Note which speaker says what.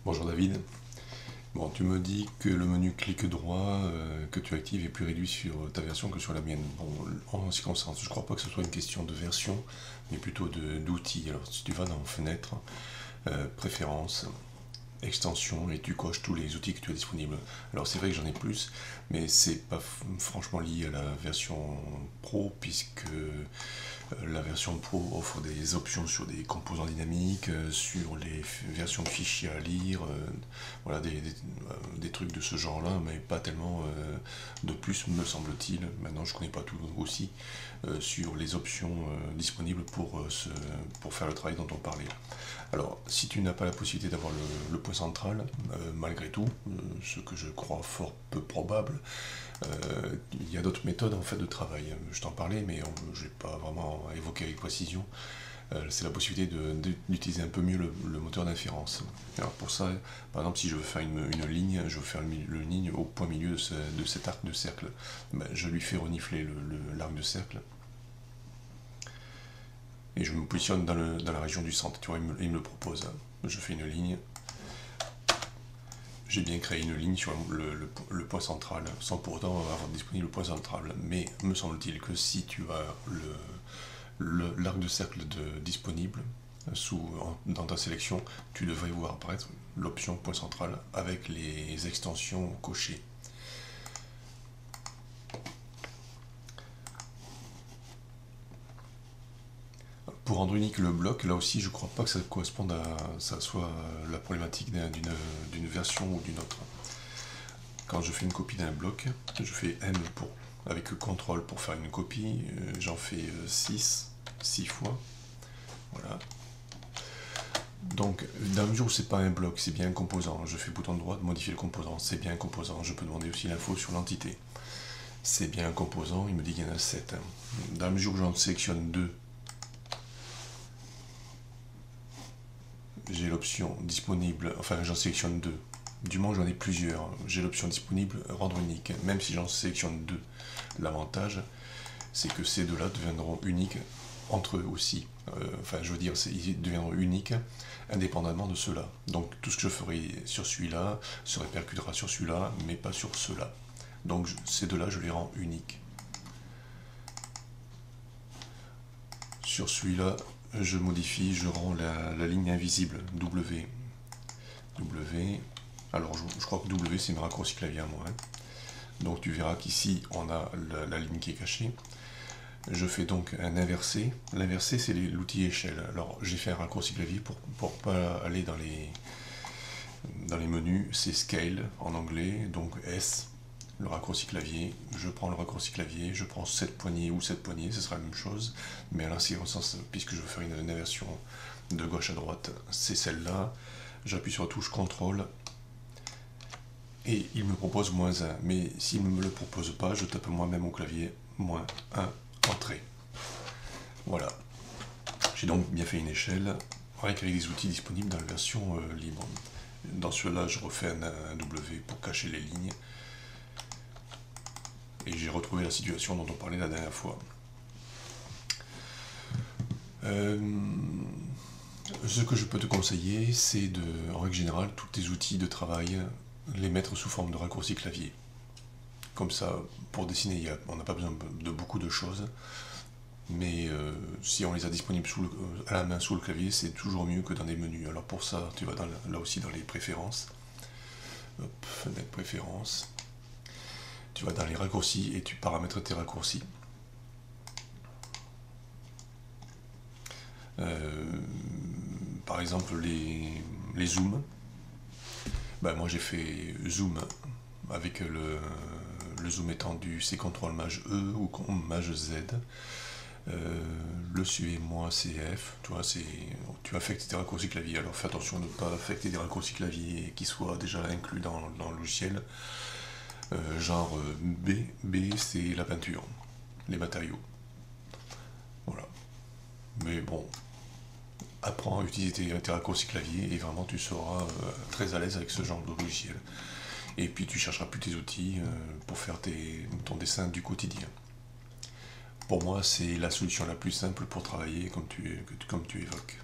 Speaker 1: Bonjour David. Bon, tu me dis que le menu clic droit que tu actives est plus réduit sur ta version que sur la mienne. Bon, en ce qui concerne, je crois pas que ce soit une question de version, mais plutôt d'outils. Alors, si tu vas dans Fenêtre, Préférences, Extensions, et tu coches tous les outils que tu as disponibles. Alors, c'est vrai que j'en ai plus, mais c'est pas franchement lié à la version Pro, puisque la version Pro offre des options sur des composants dynamiques, sur les versions de fichiers à lire, voilà, des trucs de ce genre-là, mais pas tellement de plus, me semble-t-il. Maintenant, je ne connais pas tout aussi sur les options disponibles pour faire le travail dont on parlait. Alors, si tu n'as pas la possibilité d'avoir le point central, malgré tout, ce que je crois fort peu probable, il y a d'autres méthodes en fait de travail. Je t'en parlais, mais je n'ai pas vraiment évoqué avec précision. C'est la possibilité d'utiliser un peu mieux le moteur d'inférence. Alors pour ça, par exemple, si je veux faire une ligne, je veux faire une ligne au point milieu de cet arc de cercle, ben, je lui fais renifler l'arc de cercle et je me positionne dans la région du centre. Tu vois, il me le propose. Je fais une ligne. J'ai bien créé une ligne sur le point central, sans pour autant avoir disponible le point central. Mais me semble-t-il que si tu as l'arc de cercle disponible dans ta sélection, tu devrais voir apparaître l'option point central avec les extensions cochées. Pour rendre unique le bloc, là aussi je crois pas que ça corresponde à ça soit la problématique d'une version ou d'une autre. Quand je fais une copie d'un bloc, je fais M avec CTRL pour faire une copie, j'en fais 6 fois. Voilà. Donc, dans la mesure où c'est pas un bloc, c'est bien un composant, je fais bouton droit, modifier le composant, c'est bien un composant, je peux demander aussi l'info sur l'entité. C'est bien un composant, il me dit qu'il y en a 7. Dans la mesure où j'en sélectionne 2, j'ai l'option disponible, enfin j'en sélectionne 2. Du moment que j'en ai plusieurs, j'ai l'option disponible rendre unique. Même si j'en sélectionne 2, l'avantage, c'est que ces deux-là deviendront uniques entre eux aussi. Enfin, je veux dire, ils deviendront uniques indépendamment de ceux-là. Donc tout ce que je ferai sur celui-là se répercutera sur celui-là, mais pas sur ceux-là. Donc ces deux-là, je les rends uniques. Sur celui-là, je modifie, je rends la ligne invisible, W. Alors je crois que W c'est une raccourci clavier à moi. Donc tu verras qu'ici on a la ligne qui est cachée. Je fais donc un inversé. L'inversé c'est l'outil échelle. Alors j'ai fait un raccourci clavier pour pas aller dans les menus. C'est Scale en anglais, donc S, le raccourci clavier. Je prends le raccourci clavier, je prends cette poignée ou cette poignée, ce sera la même chose. Mais à l'instant, puisque je veux faire une inversion de gauche à droite, c'est celle-là. J'appuie sur la touche CTRL et il me propose moins 1. Mais s'il ne me le propose pas, je tape moi-même au clavier moins 1, entrée. Voilà. J'ai donc bien fait une échelle, avec des outils disponibles dans la version libre. Dans cela, je refais un W pour cacher les lignes. Et j'ai retrouvé la situation dont on parlait la dernière fois. Ce que je peux te conseiller, c'est en règle générale, tous tes outils de travail, les mettre sous forme de raccourci clavier. Comme ça, pour dessiner, on n'a pas besoin de beaucoup de choses, mais si on les a disponibles à la main sous le clavier, c'est toujours mieux que dans des menus. Alors pour ça, tu vas là aussi dans les préférences, hop, fenêtre préférences, tu vas dans les raccourcis et tu paramètres tes raccourcis. Par exemple les zooms, ben, moi j'ai fait zoom avec le zoom étendu, c'est CTRL maj E ou maj Z. Le suivez-moi CF, tu affectes tes raccourcis clavier. Alors fais attention de ne pas affecter des raccourcis clavier qui soient déjà inclus dans le logiciel. Genre B c'est la peinture, les matériaux. Voilà. Mais bon, apprends à utiliser tes raccourcis clavier et vraiment tu seras très à l'aise avec ce genre de logiciel. Et puis tu chercheras plus tes outils pour faire ton dessin du quotidien. Pour moi, c'est la solution la plus simple pour travailler comme tu évoques.